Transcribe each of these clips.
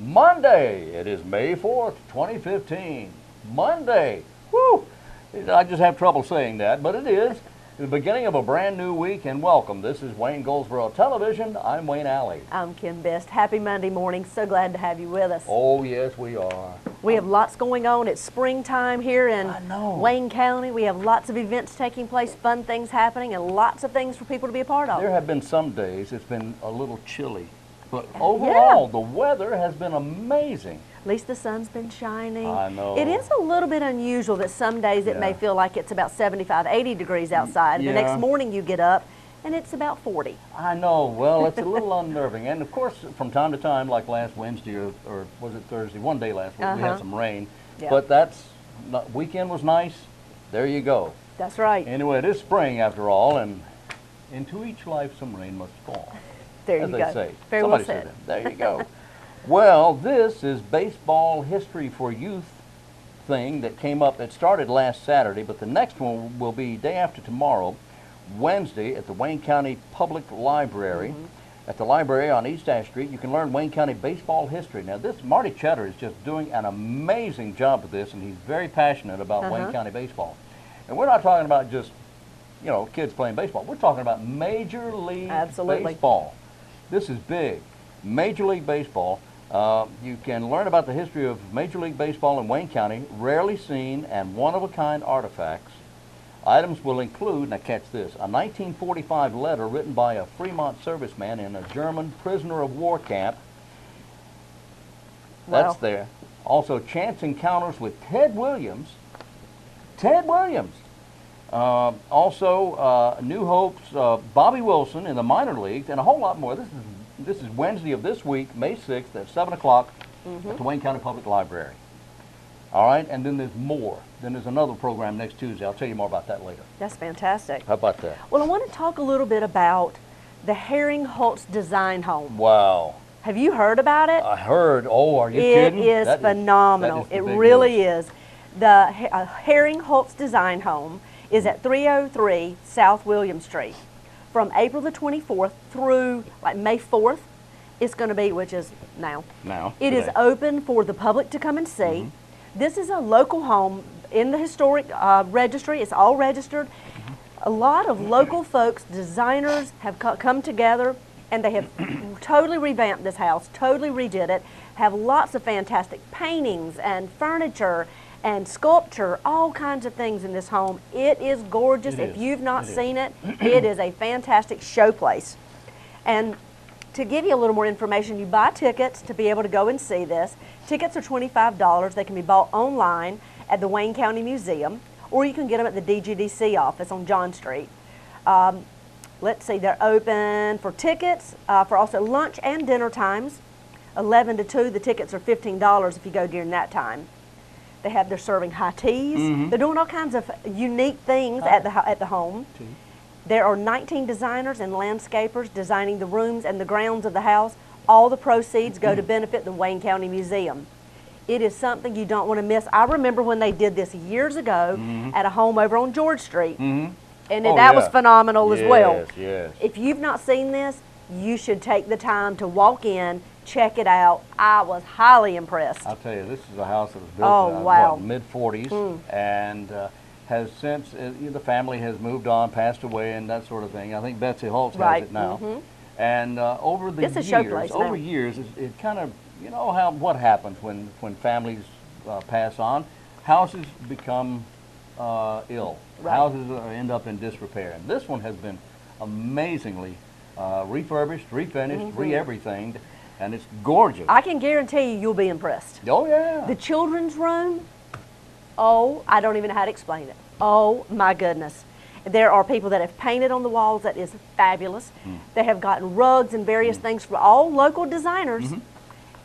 Monday. It is May 4th, 2015. Monday. Woo! I just have trouble saying that, but it is the beginning of a brand new week, and welcome. This is Wayne Goldsboro Television. I'm Wayne Alley. I'm Kim Best. Happy Monday morning. So glad to have you with us. Oh, yes, we are. We have lots going on. It's springtime here in Wayne County. We have lots of events taking place, fun things happening, and lots of things for people to be a part of. There have been some days it's been a little chilly, but overall the weather has been amazing. At least the sun's been shining. I know. It is a little bit unusual that some days it may feel like it's about 75, 80 degrees outside. The next morning you get up and it's about 40. I know. Well, it's a little unnerving. And of course, from time to time, like last Wednesday or was it Thursday? One day last week, we had some rain. But weekend was nice. There you go. That's right. Anyway, it is spring after all, and into each life some rain must fall. There as you they go. say. Very Somebody well said. Said that. There you go. Well, this is Baseball History for Youth thing that came up. It started last Saturday, but the next one will be day after tomorrow, Wednesday, at the Wayne County Public Library. At the library on East Ash Street, you can learn Wayne County baseball history. Now, Marty Cheddar is just doing an amazing job with this, and he's very passionate about Wayne County baseball. And we're not talking about just, kids playing baseball. We're talking about Major League Baseball. This is big. Major League Baseball. You can learn about the history of Major League Baseball in Wayne County, rarely seen and one-of-a-kind artifacts. Items will include, now catch this, a 1945 letter written by a Fremont serviceman in a German prisoner of war camp. That's there. Also, chance encounters with Ted Williams. Ted Williams. Also, New Hope's Bobby Wilson in the minor leagues, and a whole lot more. This is Wednesday of this week, May 6th at 7 o'clock at the Wayne County Public Library. All right, and then there's more. Then there's another program next Tuesday. I'll tell you more about that later. That's fantastic. How about that? Well, I want to talk a little bit about the Herringholtz Design Home. Wow. Have you heard about it? I heard. Oh, are you kidding? It is phenomenal. It really is. The Herringholtz Design Home is at 303 South William Street. From April the 24th through May 4th, it's going to be, which is now. It is open for the public to come and see. This is a local home in the historic registry. It's all registered. A lot of local folks, designers, have come together, and they have totally revamped this house, totally redid it, have lots of fantastic paintings and furniture and sculpture, all kinds of things in this home. It is gorgeous. If you've not seen it, it is a fantastic showplace. And to give you a little more information, you buy tickets to be able to go and see this. Tickets are $25. They can be bought online at the Wayne County Museum, or you can get them at the DGDC office on John Street. Let's see, they're open for tickets, for also lunch and dinner times. 11 to 2, the tickets are $15 if you go during that time. They're serving high teas. They're doing all kinds of unique things at the home. There are 19 designers and landscapers designing the rooms and the grounds of the house. All the proceeds go to benefit the Wayne County Museum. It is something you don't want to miss. I remember when they did this years ago at a home over on George Street. And that was phenomenal as well. If you've not seen this, you should take the time to walk in, check it out. I was highly impressed. I'll tell you, this is a house that was built in the mid-40s and has since, the family has moved on, passed away, and that sort of thing. I think Betsy Holtz has it now. And over the years, it kind of, what happens when families pass on. Houses become ill. Houses end up in disrepair. And this one has been amazingly refurbished, refinished, re-everythinged, and it's gorgeous. I can guarantee you'll be impressed. Oh, yeah. The children's room, I don't even know how to explain it. Oh, my goodness. There are people that have painted on the walls. That is fabulous. They have gotten rugs and various things from all local designers.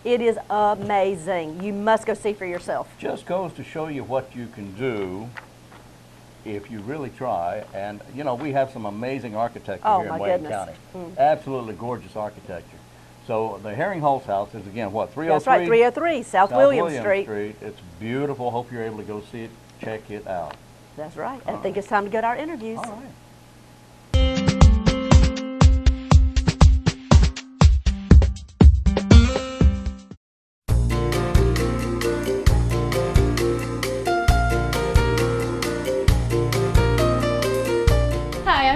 It is amazing. You must go see for yourself. Just goes to show you what you can do if you really try. And, we have some amazing architecture here in Wayne County. Absolutely gorgeous architecture. So the Herringholtz house is, again, what, 303? That's right, 303 South William Street. It's beautiful. Hope you're able to go see it. Check it out. That's right. I think it's time to go to our interviews. All right.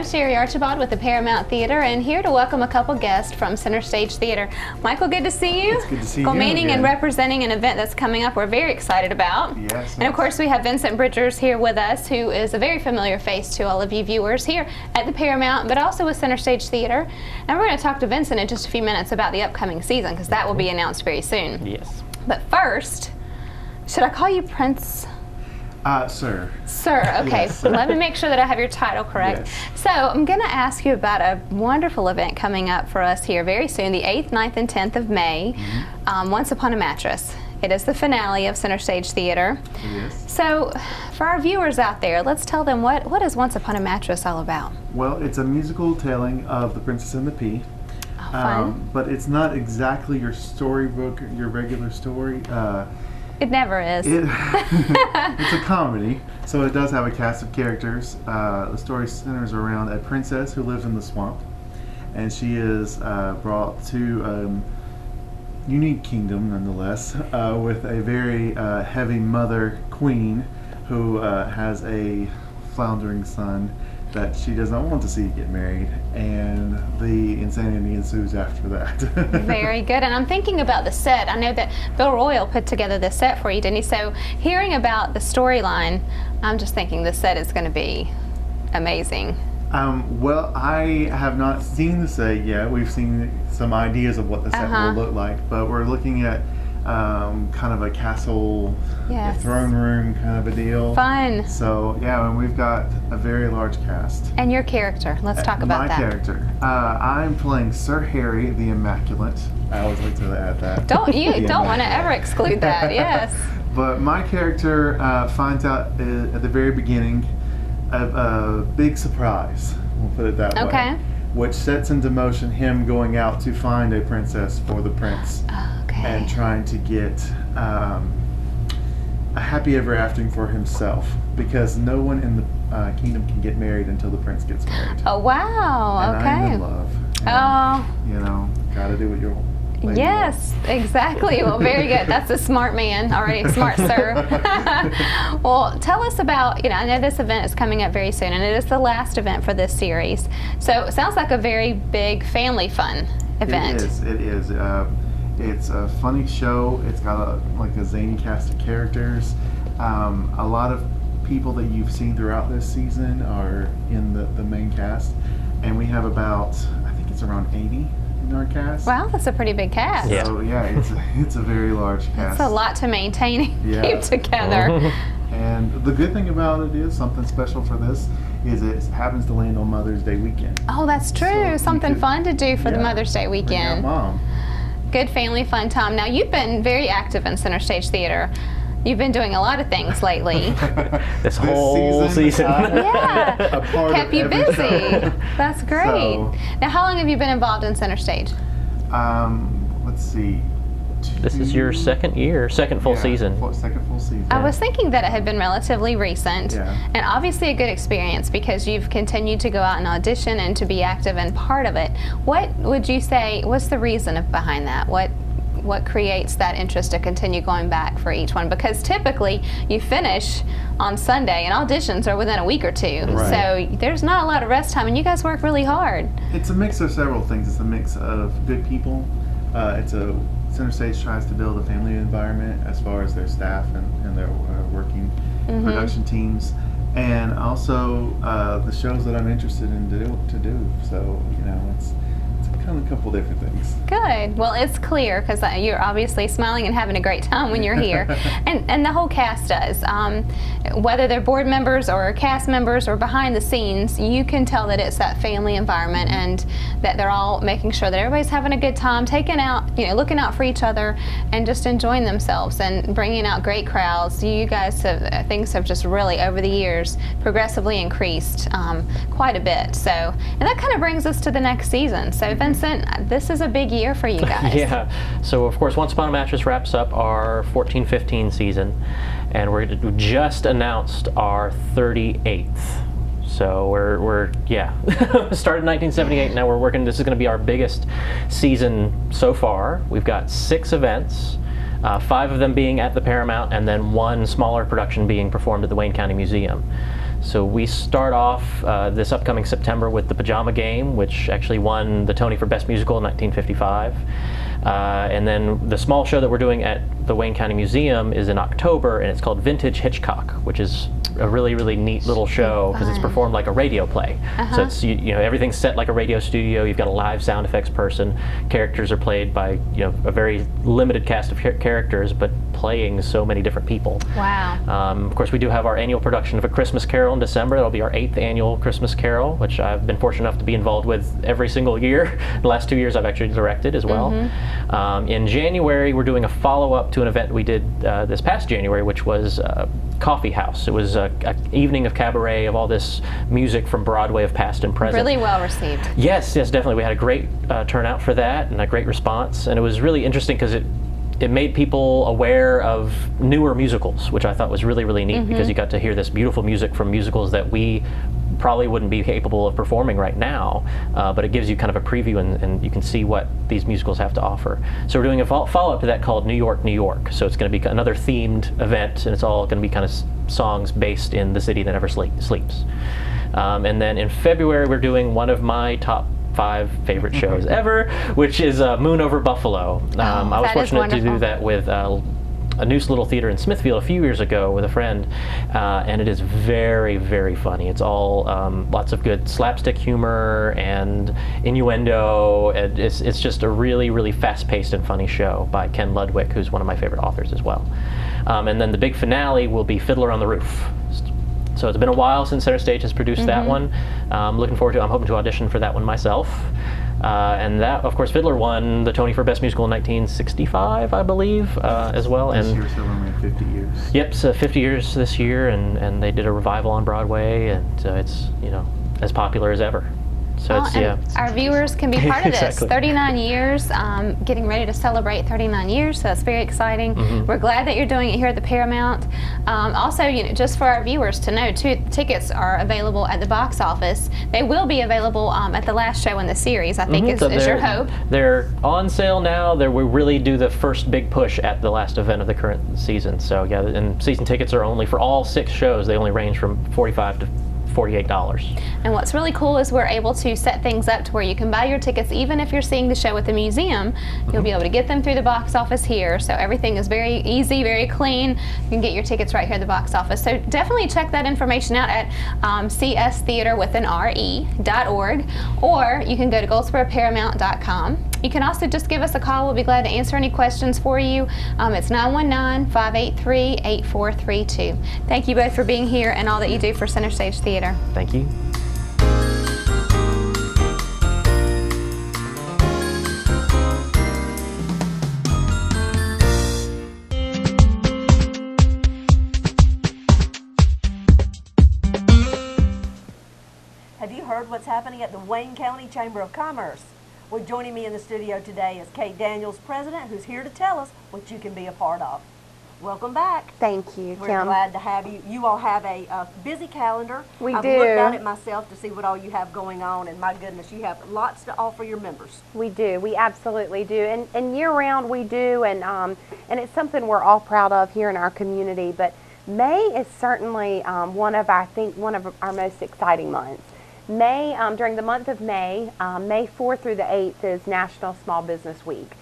Sherry Archibald with the Paramount Theater, and here to welcome a couple guests from Center Stage Theater. Michael, good to see you. It's good to see you Meeting again. and representing an event that's coming up we're very excited about. Yes. And of course we have Vincent Bridgers here with us, who is a very familiar face to all of you viewers here at the Paramount, but also with Center Stage Theater. And we're going to talk to Vincent in just a few minutes about the upcoming season, because that will be announced very soon. Yes. But first, should I call you Prince? Sir. Sir, okay. Yes. Let me make sure that I have your title correct. Yes. So I'm going to ask you about a wonderful event coming up for us here very soon, the 8th, 9th, and 10th of May, Once Upon a Mattress. It is the finale of Center Stage Theater. Yes. So for our viewers out there, let's tell them what is Once Upon a Mattress all about? Well, it's a musical telling of The Princess and the Pea. Oh, fun. But it's not exactly your storybook, your regular story. It never is. It's a comedy, so it does have a cast of characters. The story centers around a princess who lives in the swamp, and she is brought to a unique kingdom, nonetheless, with a very heavy mother queen who has a floundering son that she does not want to see get married, and the insanity ensues after that. Very good. And I'm thinking about the set. I know that Bill Royal put together this set for you, didn't he? So hearing about the storyline, I'm just thinking the set is going to be amazing. Well, I have not seen the set yet. We've seen some ideas of what the set will look like, but we're looking at kind of a castle, a throne room kind of a deal. Fun. So yeah, and we've got a very large cast. And your character, let's talk about that. My character, I'm playing Sir Harry the Immaculate. I always like to add that. Don't want to ever exclude that. Yes. But my character finds out at the very beginning of a big surprise. We'll put it that way. Okay. Which sets into motion him going out to find a princess for the prince. Okay. And trying to get a happy ever after for himself, because no one in the kingdom can get married until the prince gets married. Oh wow! And Okay. I'm in love. And, you know, gotta do what you're. Yes, exactly. Well, very good. That's a smart man already, smart sir. Well, tell us about, I know this event is coming up very soon, and it is the last event for this series. So it sounds like a very big family fun event. It is. It's a funny show. It's got a zany cast of characters. A lot of people that you've seen throughout this season are in the main cast, and we have about, I think it's around 80 in our cast. Wow, that's a pretty big cast. So yeah, it's a very large cast. It's a lot to maintain and keep together. And the good thing about it is, something special for this is it happens to land on Mother's Day weekend. Oh, that's true. So something fun to do for the Mother's Day Bring weekend. out Mom. Good family fun time. Now, you've been very active in Center Stage Theater. You've been doing a lot of things lately. This whole season. Yeah, kept you busy. Show. That's great. So, now, how long have you been involved in Center Stage? Let's see. This is your second full season. Second full season. I was thinking that it had been relatively recent, Yeah. and obviously a good experience, because you've continued to go out and audition and to be active and part of it. What would you say, what's the reason behind that? What creates that interest to continue going back for each one? Because typically you finish on Sunday and auditions are within a week or two. Right. So there's not a lot of rest time, and you guys work really hard. It's a mix of several things. It's a mix of good people. Center Stage tries to build a family environment as far as their staff and their working production teams, and also the shows that I'm interested in to do. So it's kind of a couple different things. Good. Well, it's clear, because you're obviously smiling and having a great time when you're here, and the whole cast does. Whether they're board members or cast members or behind the scenes, you can tell that it's that family environment, and that they're all making sure that everybody's having a good time, looking out for each other, and just enjoying themselves and bringing out great crowds. You guys things have just really over the years progressively increased quite a bit. So, and that kind of brings us to the next season. So, Vincent, this is a big year for you guys. Yeah. So of course, Once Upon a Mattress wraps up our 14-15 season, and we just announced our 38th. So we're started in 1978. Now we're working. This is going to be our biggest season so far. We've got 6 events, 5 of them being at the Paramount, and then 1 smaller production being performed at the Wayne County Museum. So we start off this upcoming September with the Pajama Game, which actually won the Tony for Best Musical in 1955. And then the small show that we're doing at the Wayne County Museum is in October, and it's called Vintage Hitchcock, which is a really, really neat little show because it's performed like a radio play. So it's you know, everything's set like a radio studio. You've got a live sound effects person. Characters are played by a very limited cast of characters, but playing so many different people. Wow. Of course, we do have our annual production of A Christmas Carol in December. That'll be our 8th annual Christmas Carol, which I've been fortunate enough to be involved with every single year. The last 2 years I've actually directed as well. In January, we're doing a follow-up to an event we did this past January, which was Coffee House. It was an evening of cabaret of all this music from Broadway of past and present. Really well received. Yes, definitely. We had a great turnout for that and a great response, and it was really interesting because it made people aware of newer musicals, which I thought was really, really neat because you got to hear this beautiful music from musicals that we probably wouldn't be capable of performing right now, but it gives you kind of a preview and you can see what these musicals have to offer. So we're doing a follow-up to that called New York, New York. So it's going to be another themed event, and it's all going to be kind of songs based in the city that never sleeps. And then in February, we're doing one of my top 5 favorite shows ever, which is Moon Over Buffalo. I was fortunate to do that with a Noose Little Theater in Smithfield a few years ago with a friend, and it is very, very funny. It's all lots of good slapstick humor and innuendo. And it's just a really, really fast-paced and funny show by Ken Ludwig, who's one of my favorite authors as well. And then the big finale will be Fiddler on the Roof. So it's been a while since Center Stage has produced that one. Looking forward to it. I'm hoping to audition for that one myself. And that, of course, Fiddler won the Tony for Best Musical in 1965, I believe, as well. This and year celebrating 50 years. Yep, so 50 years this year, and they did a revival on Broadway, and it's as popular as ever. So our viewers can be part of this. Exactly. 39 years, getting ready to celebrate 39 years, so that's very exciting. We're glad that you're doing it here at the Paramount. Also, just for our viewers to know, too, tickets are available at the box office. They will be available at the last show in the series, I think is your hope. They're on sale now. We really do the first big push at the last event of the current season. So yeah, and season tickets are only, for all 6 shows, they only range from $45 to $48. And what's really cool is we're able to set things up to where you can buy your tickets even if you're seeing the show at the museum. You'll be able to get them through the box office here. So everything is very easy, very clean. You can get your tickets right here at the box office. So definitely check that information out at cstheaterwithanre.org, or you can go to goldsboroparamount.com. You can also just give us a call. We'll be glad to answer any questions for you. It's 919-583-8432. Thank you both for being here and all that you do for Center Stage Theater. Thank you. Have you heard what's happening at the Wayne County Chamber of Commerce? Well, joining me in the studio today is Kate Daniels, president, who's here to tell us what you can be a part of. Welcome back. Thank you, We're Kim. glad to have you. You all have a busy calendar. We I've do. looked at it myself to see what all you have going on, and my goodness, you have lots to offer your members. We do. We absolutely do. And year-round we do, and it's something we're all proud of here in our community. But May is certainly one of our most exciting months. May, during the month of May, May 4th through the 8th is National Small Business Week,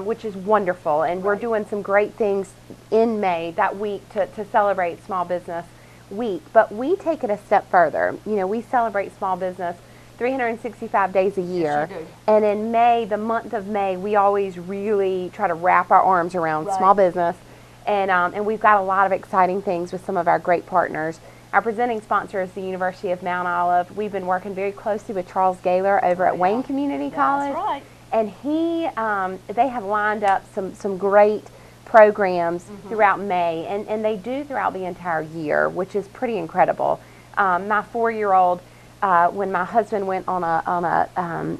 which is wonderful. And we're doing some great things in May, that week, to celebrate Small Business Week. But we take it a step further. We celebrate small business 365 days a year. Yes, you do. And in May, the month of May, we always really try to wrap our arms around small business. And we've got a lot of exciting things with some of our great partners. Our presenting sponsor is the University of Mount Olive. We've been working very closely with Charles Gaylor over at Wayne Community College. That's right. And they have lined up some great programs throughout May, and they do throughout the entire year, which is pretty incredible. My 4-year-old, when my husband went on a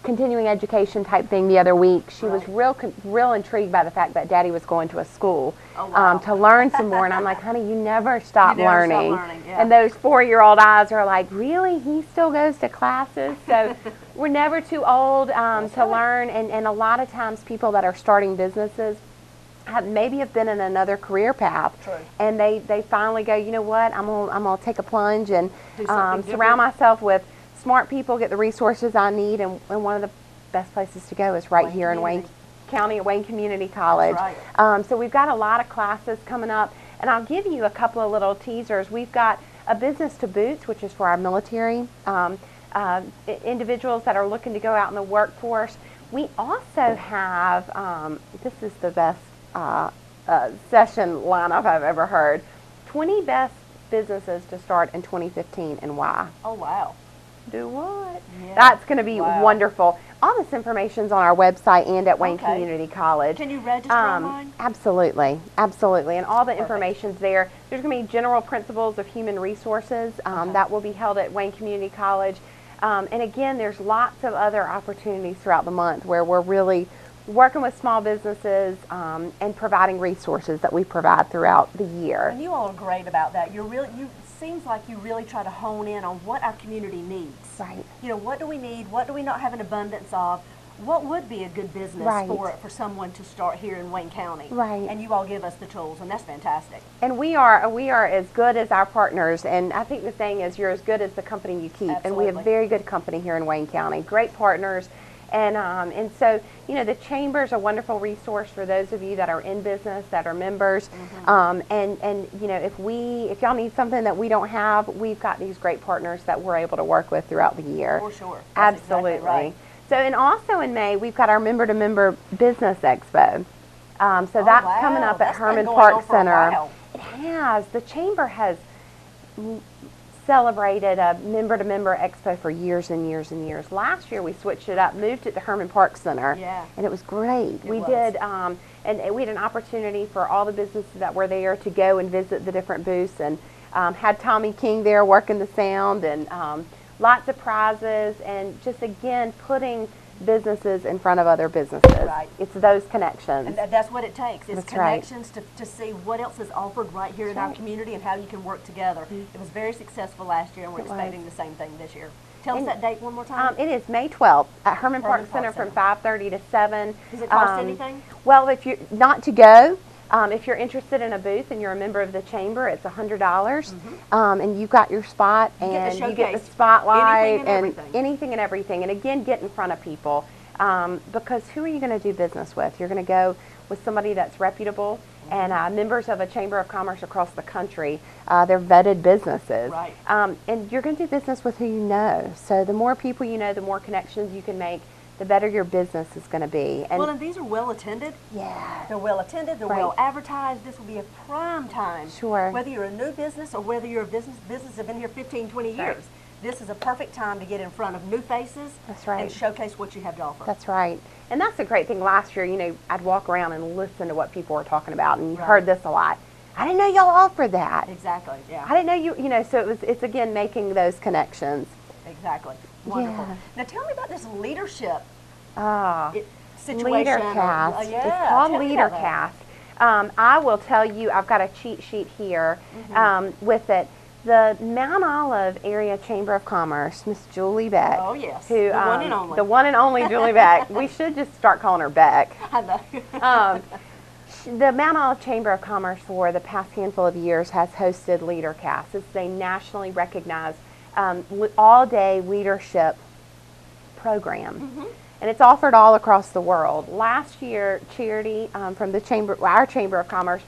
continuing education type thing the other week, she was real intrigued by the fact that Daddy was going to a school to learn some more. And I'm like, honey, you never stop learning. Yeah. And those 4-year-old eyes are like, really? He still goes to classes? So we're never too old to learn. And a lot of times people that are starting businesses, maybe have been in another career path. True. And they finally go, you know what, I'm gonna take a plunge and Do something surround different. myself with smart people, get the resources I need, and one of the best places to go is right here in Wayne County at Wayne Community College. That's So we've got a lot of classes coming up, and I'll give you a couple of little teasers. We've got a business to boots, which is for our military individuals that are looking to go out in the workforce. We also have, this is the best session lineup I've ever heard, 20 best businesses to start in 2015 and why. Oh, wow. Do what? Yeah. That's going to be Wow. wonderful. All this information's on our website and at Wayne Okay. Community College. Can you register online? Absolutely, absolutely. And all the information's there. There's going to be general principles of human resources that will be held at Wayne Community College. And again, there's lots of other opportunities throughout the month where we're really working with small businesses and providing resources that we provide throughout the year. And you all are great about that. You seems like you really try to hone in on what our community needs. Right. You know, what do we need? What do we not have an abundance of? What would be a good business Right. for someone to start here in Wayne County? Right. And you all give us the tools, and that's fantastic. And we are as good as our partners, and I think the saying is you're as good as the company you keep. And we have Absolutely. very good company here in Wayne County, great partners. And so, you know, the Chamber's a wonderful resource for those of you that are in business, that are members. And you know, if y'all need something that we don't have, we've got these great partners that we're able to work with throughout the year. For sure. That's exactly Absolutely. right. So, and also in May, we've got our member-to-member business expo. So that's wow. coming up at That's been Herman going Park on for a Center. while. It has. The Chamber has celebrated a member-to-member expo for years and years and years. Last year we switched it up, moved it to Herman Park Center, Yeah. and it was great. It we was. did, and we had an opportunity for all the businesses that were there to go and visit the different booths, and had Tommy King there working the sound, and lots of prizes, and just again putting businesses in front of other businesses. Right. It's those connections. And that's what it takes, is That's right. connections to see what else is offered right here in our right. community and how you can work together. It was very successful last year, and we're It was. expecting the same thing this year. Tell us And, that date one more time. It is May 12th at Herman Park Herman Center Park from 5:30 to 7. Does it cost anything? Well, if you're not to go, if you're interested in a booth and you're a member of the Chamber, it's $100, and you got your spot, You get and the you get the showcase. spotlight Anything and and everything. anything and everything. And again, get in front of people, because who are you going to do business with? You're going to go with somebody that's reputable, and members of a Chamber of Commerce across the country. They're vetted businesses. Right. And you're going to do business with who you know. So the more people you know, the more connections you can make, the better your business is going to be. And Well, and these are well attended. yeah. They're well attended. They're Right. well advertised. This will be a prime time. Sure. Whether you're a new business or whether you're a business have been here 15, 20 years. This is a perfect time to get in front of new faces. That's right. And showcase what you have to offer. That's right. And that's the great thing. Last year, you know, I'd walk around and listen to what people were talking about, and you Right. heard this a lot. I didn't know y'all offered that. Exactly. Yeah. I didn't know you know, so it's again making those connections. Exactly. Wonderful. Yeah. Now tell me about this leadership Leader situation. cast. Yeah. It's called tell me Leader about that. Cast. I will tell you, I've got a cheat sheet here with it. The Mount Olive Area Chamber of Commerce, Miss Julie Beck. Oh, yes. Who, The one and only. The one and only Julie Beck. We should just start calling her Beck. I know. The Mount Olive Chamber of Commerce for the past handful of years has hosted LeaderCast. It's a nationally recognized all-day leadership program. And it's offered all across the world. Last year, Charity from the our Chamber of Commerce,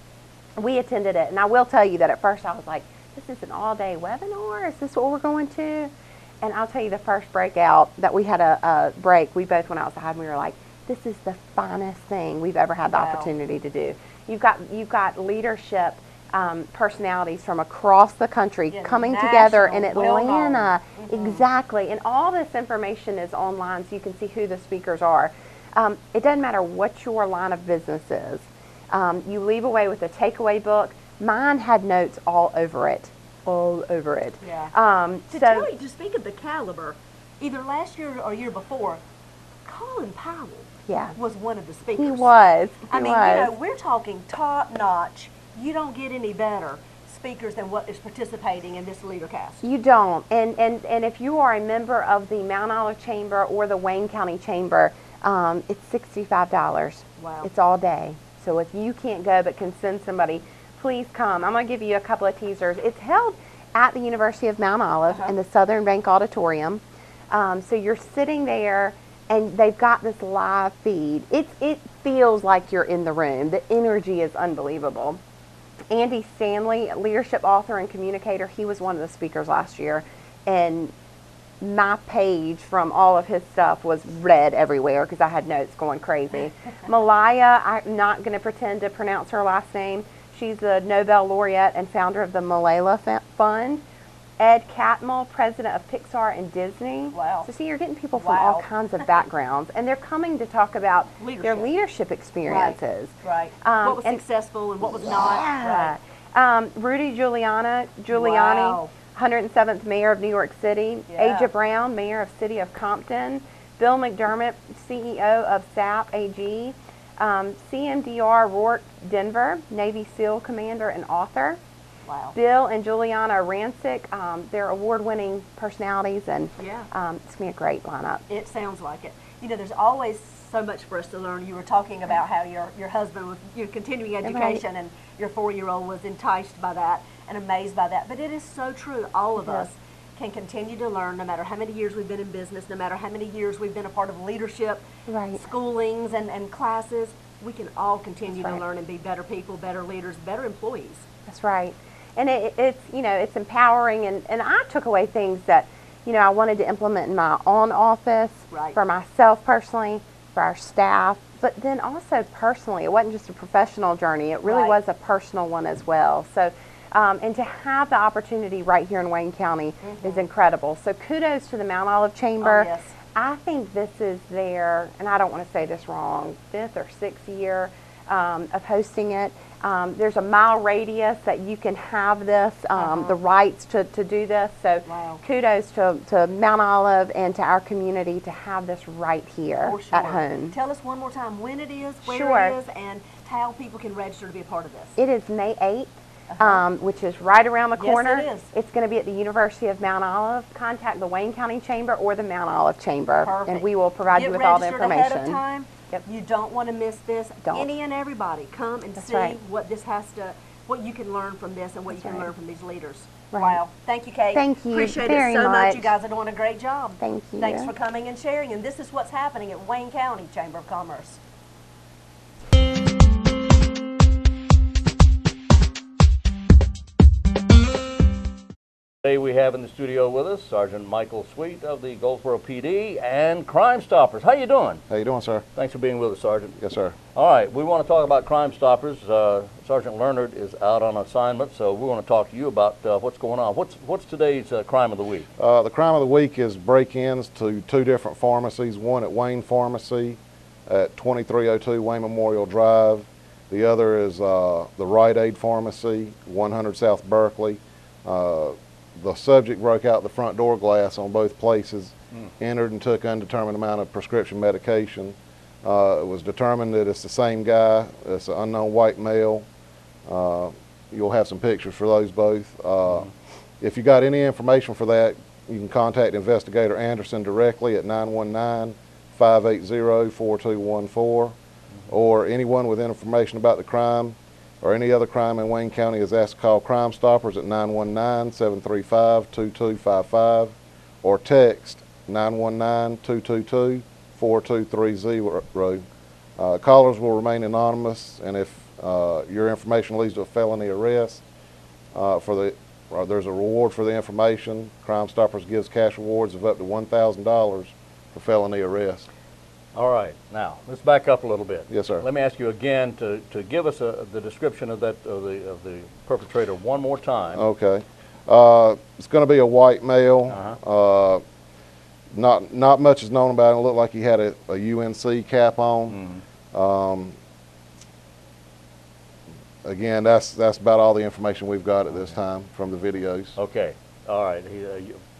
we attended it. And I will tell you that at first I was like, this is an all-day webinar? Is this what we're going to? And I'll tell you, the first breakout that we had a break, we both went outside and we were like, this is the finest thing we've ever had the Wow. opportunity to do. You've got leadership personalities from across the country Yeah, coming together in national, well-known. Atlanta. Exactly. And all this information is online, so you can see who the speakers are. It doesn't matter what your line of business is. You leave away with a takeaway book. Mine had notes all over it. All over it. Yeah. To speak of the caliber, either last year or year before, Colin Powell Yeah. was one of the speakers. He was. I He mean, was. you know, we're talking top notch. You don't get any better speakers than what is participating in this LeaderCast. You don't. And if you are a member of the Mount Olive Chamber or the Wayne County Chamber, it's $65. Wow. It's all day. So if you can't go but can send somebody, please come. I'm going to give you a couple of teasers. It's held at the University of Mount Olive in the Southern Bank Auditorium. So you're sitting there, and they've got this live feed. It feels like you're in the room. The energy is unbelievable. Andy Stanley, leadership author and communicator, he was one of the speakers last year, and my page from all of his stuff was red everywhere because I had notes going crazy. Malaya, I'm not going to pretend to pronounce her last name. She's the Nobel laureate and founder of the Malala Fund. Ed Catmull, president of Pixar and Disney. Wow. So see, you're getting people from all kinds of backgrounds, and they're coming to talk about their leadership experiences. Right. What was successful and what was not. Yeah. Right. Rudy Giuliani, 107th mayor of New York City. Yeah. Aja Brown, mayor of City of Compton. Bill McDermott, CEO of SAP AG. CMDR Rourke Denver, Navy SEAL commander and author. Wow. Bill and Juliana Rancic, they're award-winning personalities, and it's going to be a great lineup. It sounds like it. You know, there's always so much for us to learn. You were talking about how your husband was continuing education, and your 4-year-old was enticed by that and amazed by that. But it is so true. All of us can continue to learn, no matter how many years we've been in business, no matter how many years we've been a part of leadership, schoolings and classes. We can all continue to learn and be better people, better leaders, better employees. That's right. And it's, you know, it's empowering, and I took away things that, you know, I wanted to implement in my own office, for myself personally, for our staff, but then also personally. It wasn't just a professional journey, it really was a personal one as well. So, and to have the opportunity right here in Wayne County is incredible. So kudos to the Mount Olive Chamber. Oh, yes. I think this is their, and I don't want to say this wrong, 5th or 6th year of hosting it. There's a mile radius that you can have this, the rights to do this. So kudos to Mount Olive and to our community to have this right here at home. Tell us one more time when it is, where it is, and how people can register to be a part of this. It is May 8th, which is right around the corner. Yes, it is. It's going to be at the University of Mount Olive. Contact the Wayne County Chamber or the Mount Olive Chamber, and we will provide you with all the information. Get registered ahead of time. You don't want to miss this. Any and everybody, come and see what this has to, what you can learn from this, and what you can learn from these leaders. Wow. Thank you, Kate. Thank you. Appreciate very it so much. You guys are doing a great job. Thank you. Thanks for coming and sharing. And this is what's happening at Wayne County Chamber of Commerce. Today we have in the studio with us Sergeant Michael Sweet of the Goldsboro PD and Crimestoppers. How you doing? How you doing, sir? Thanks for being with us, Sergeant. Yes, sir. All right, we want to talk about Crimestoppers. Sergeant Leonard is out on assignment, so we want to talk to you about what's going on. What's today's crime of the week? The crime of the week is break-ins to 2 different pharmacies, one at Wayne Pharmacy at 2302 Wayne Memorial Drive. The other is the Rite Aid Pharmacy, 100 South Berkeley. The subject broke out the front door glass on both places, entered and took undetermined amount of prescription medication. It was determined that it's the same guy. It's an unknown white male. You'll have some pictures for those both. If you got any information for that, you can contact Investigator Anderson directly at 919-580-4214, or anyone with information about the crime or any other crime in Wayne County is asked to call Crimestoppers at 919-735-2255 or text 919-222-4230. Callers will remain anonymous, and if your information leads to a felony arrest, there's a reward for the information. Crimestoppers gives cash rewards of up to $1,000 for felony arrest. All right, now let's back up a little bit. Yes, sir. Let me ask you again to give us the description of the perpetrator one more time. Okay, it's going to be a white male. Not much is known about him. It looked like he had a UNC cap on. Again, that's about all the information we've got at this time from the videos. Okay, all right.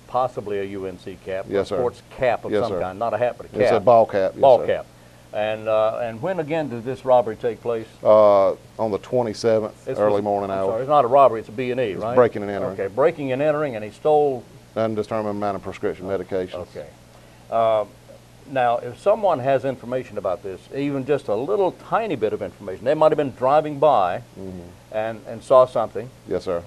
Possibly a UNC cap, yes, a sports cap of some kind, not a hat, but a cap. It's a ball cap. Yes, ball sir. cap. And when again did this robbery take place? On the 27th, early morning hour. Sorry, it's not a robbery; it's a B&E, right? Breaking and entering. Okay, breaking and entering, and he stole undetermined amount of prescription medications. Okay. Now, if someone has information about this, even just a little tiny bit of information, they might have been driving by and saw something, Yes, sir.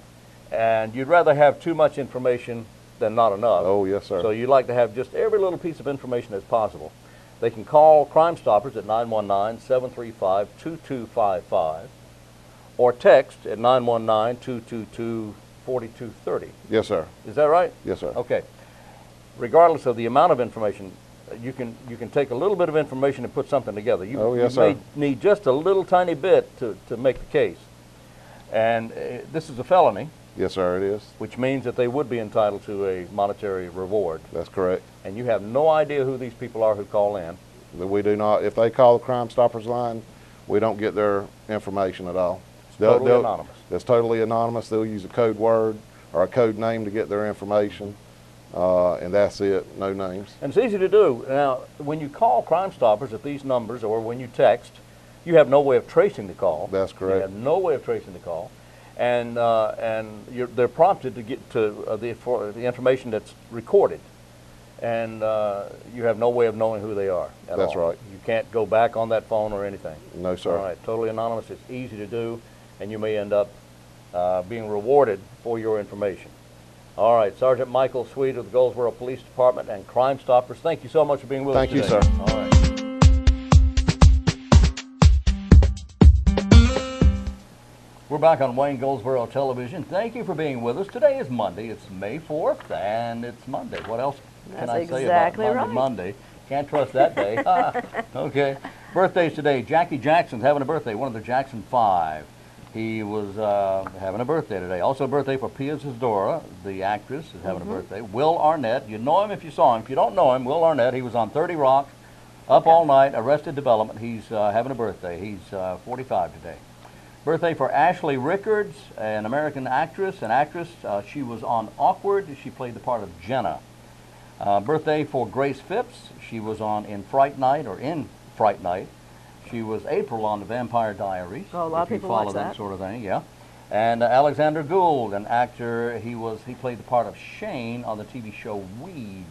and you'd rather have too much information than not enough. Oh, yes, sir. So you'd like to have just every little piece of information as possible. They can call Crimestoppers at 919-735-2255 or text at 919-222-4230. Yes, sir. Is that right? Yes, sir. Okay. Regardless of the amount of information, you can take a little bit of information and put something together. Oh, yes, you may sir. need just a little tiny bit to make the case. And this is a felony, Yes, sir, it is. which means that they would be entitled to a monetary reward. That's correct. And you have no idea who these people are who call in. That we do not, if they call the Crimestoppers line, we don't get their information at all. Totally anonymous. It's totally anonymous. They'll use a code word or a code name to get their information, and that's it, no names. And it's easy to do. Now, when you call Crimestoppers at these numbers or when you text, you have no way of tracing the call. That's correct. You have no way of tracing the call. And they're prompted to get to the information that's recorded. And you have no way of knowing who they are at all. That's right. You can't go back on that phone or anything. No, sir. All right, totally anonymous. It's easy to do, and you may end up being rewarded for your information. All right, Sergeant Michael Sweet of the Goldsboro Police Department and Crimestoppers, thank you so much for being with us Thank you, today. sir. All right. We're back on Wayne Goldsboro Television. Thank you for being with us. Today is Monday. It's May 4th, and it's Monday. What else can That's I say exactly about right. Monday? Can't trust that day. Okay. Birthdays today. Jackie Jackson's having a birthday, one of the Jackson 5. He was having a birthday today. Also a birthday for Pia Zadora, the actress, is having a birthday. Will Arnett, you know him if you saw him. If you don't know him, Will Arnett, he was on 30 Rock, Up All Night, Arrested Development. He's having a birthday. He's 45 today. Birthday for Ashley Rickards, an American actress. She was on Awkward. She played the part of Jenna. Birthday for Grace Phipps. She was in Fright Night. She was April on The Vampire Diaries. Oh, a lot of if you people follow watch that. sort of thing, yeah. And Alexander Gould, an actor. He played the part of Shane on the TV show Weeds.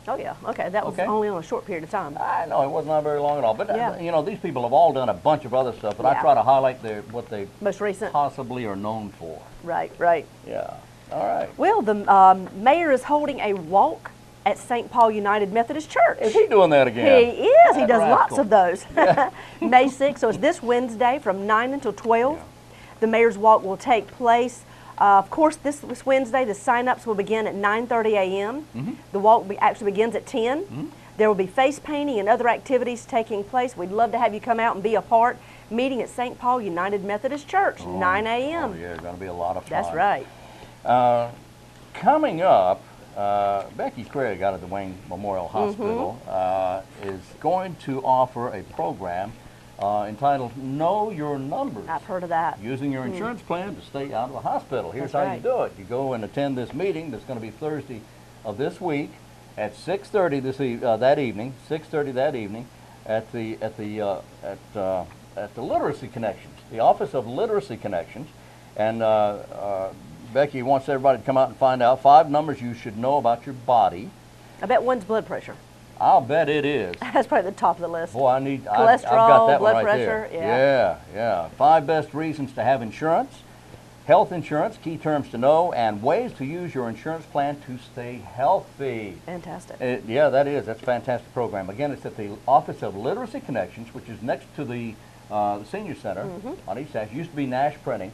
Oh, yeah. Okay, that was Okay. only on a short period of time. I know, it was not very long at all. But, Yeah. you know, these people have all done a bunch of other stuff, but I Yeah. try to highlight what they Most recent. possibly are known for. Right, right. Yeah. All right. Well, the mayor is holding a walk at St. Paul United Methodist Church. Is he doing that again? He is. He That does lots rascal. of those. May 6th, so it's this Wednesday from 9 until 12. The mayor's walk will take place. Of course, this Wednesday, the sign-ups will begin at 9:30 a.m. The walk actually begins at 10. There will be face painting and other activities taking place. We'd love to have you come out and be a part. Meeting at St. Paul United Methodist Church, 9 a.m. Oh, yeah, it's going to be a lot of fun. That's right. Coming up, Becky Craig out at the Wayne Memorial Hospital is going to offer a program entitled Know Your Numbers. I've heard of that. Using your insurance plan to stay out of the hospital. Here's That's how right. you do it. You go and attend this meeting that's going to be Thursday of this week at 6:30 that evening. 6:30 that evening at the Literacy Connections, the Office of Literacy Connections, and Becky wants everybody to come out and find out 5 numbers you should know about your body. I bet one's blood pressure. I'll bet it is. That's probably the top of the list. Boy, I've got Cholesterol, that blood one right pressure, there. Yeah. 5 best reasons to have insurance, health insurance, key terms to know, and ways to use your insurance plan to stay healthy. Fantastic. Yeah, that's a fantastic program. Again, it's at the Office of Literacy Connections, which is next to the Senior Center on East Ash. Used to be Nash Printing.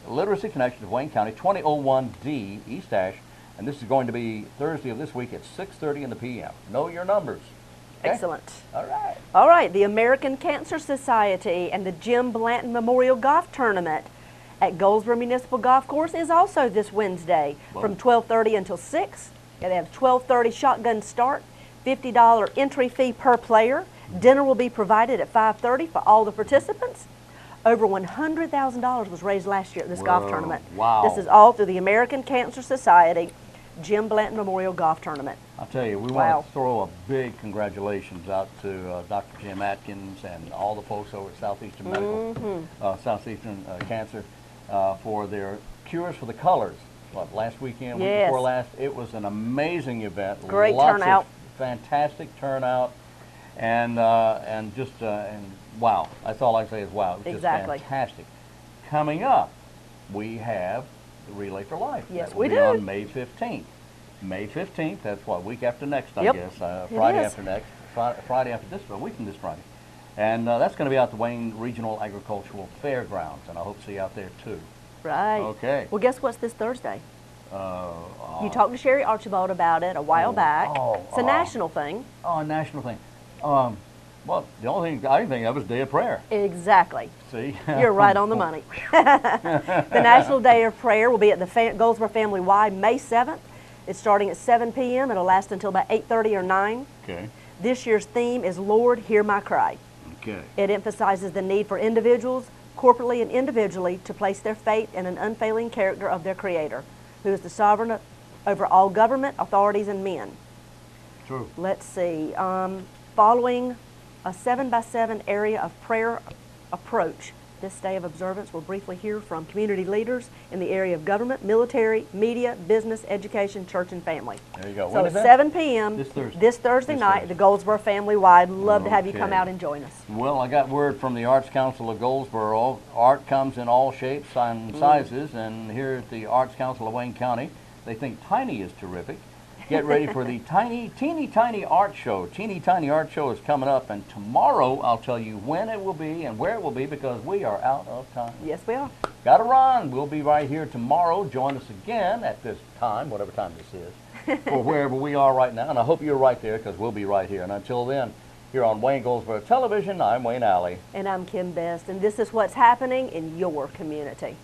Literacy Connections of Wayne County, 2001D East Ash. And this is going to be Thursday of this week at 6:30 in the p.m. Know your numbers. Okay? Excellent. All right. All right, the American Cancer Society and the Jim Blanton Memorial Golf Tournament at Goldsboro Municipal Golf Course is also this Wednesday from 12:30 until 6. They have 12:30 shotgun start, $50 entry fee per player. Dinner will be provided at 5:30 for all the participants. Over $100,000 was raised last year at this golf tournament. Wow. This is all through the American Cancer Society Jim Blanton Memorial Golf Tournament. I'll tell you, we Wow. want to throw a big congratulations out to Dr. Jim Atkins and all the folks over at Southeastern Medical, Southeastern Cancer, for their Cures for the Colors. Last weekend, week Yes. before last, it was an amazing event. Great Lots turnout. Of fantastic turnout, and just and wow. That's all I can say is wow. It was Exactly. just fantastic. Coming up, we have the Relay for Life. Yes, That will we be do. on May 15th. May 15th. That's what, week after next, I Yep, guess. it Friday is. after next. Friday after this, a week from this Friday. And that's going to be out the Wayne Regional Agricultural Fairgrounds, and I hope to see you out there too. Right. Okay. Well, guess what's this Thursday? Uh, You talked to Sherry Archibald about it a while back. It's a oh. national thing. Oh, a national thing. Well, the only thing I can think of is Day of Prayer. Exactly. See? You're right on the money. The National Day of Prayer will be at the Goldsboro Family Y May 7th. It's starting at 7 p.m. It'll last until about 8:30 or 9. Okay. This year's theme is Lord, Hear My Cry. Okay. It emphasizes the need for individuals, corporately and individually, to place their faith in an unfailing character of their Creator, who is the sovereign over all government, authorities, and men. True. Let's see. Following a 7x7 area of prayer approach, this day of observance will briefly hear from community leaders in the area of government, military, media, business, education, church, and family. There you go. So When at is that? 7 p.m. This Thursday. This Thursday night at the Goldsboro Family Y. I'd love to have you come Okay. out and join us. Well, I got word from the Arts Council of Goldsboro. Art comes in all shapes and sizes, and here at the Arts Council of Wayne County, they think tiny is terrific. Get ready for the teeny tiny art show. Teeny tiny art show is coming up, and tomorrow I'll tell you when it will be and where it will be, because we are out of time. Yes, we are. Gotta run. We'll be right here tomorrow. Join us again at this time, whatever time this is, for wherever we are right now. And I hope you're right there, because we'll be right here. And until then, here on Wayne Goldsboro Television, I'm Wayne Alley. And I'm Kim Best, and this is what's happening in your community.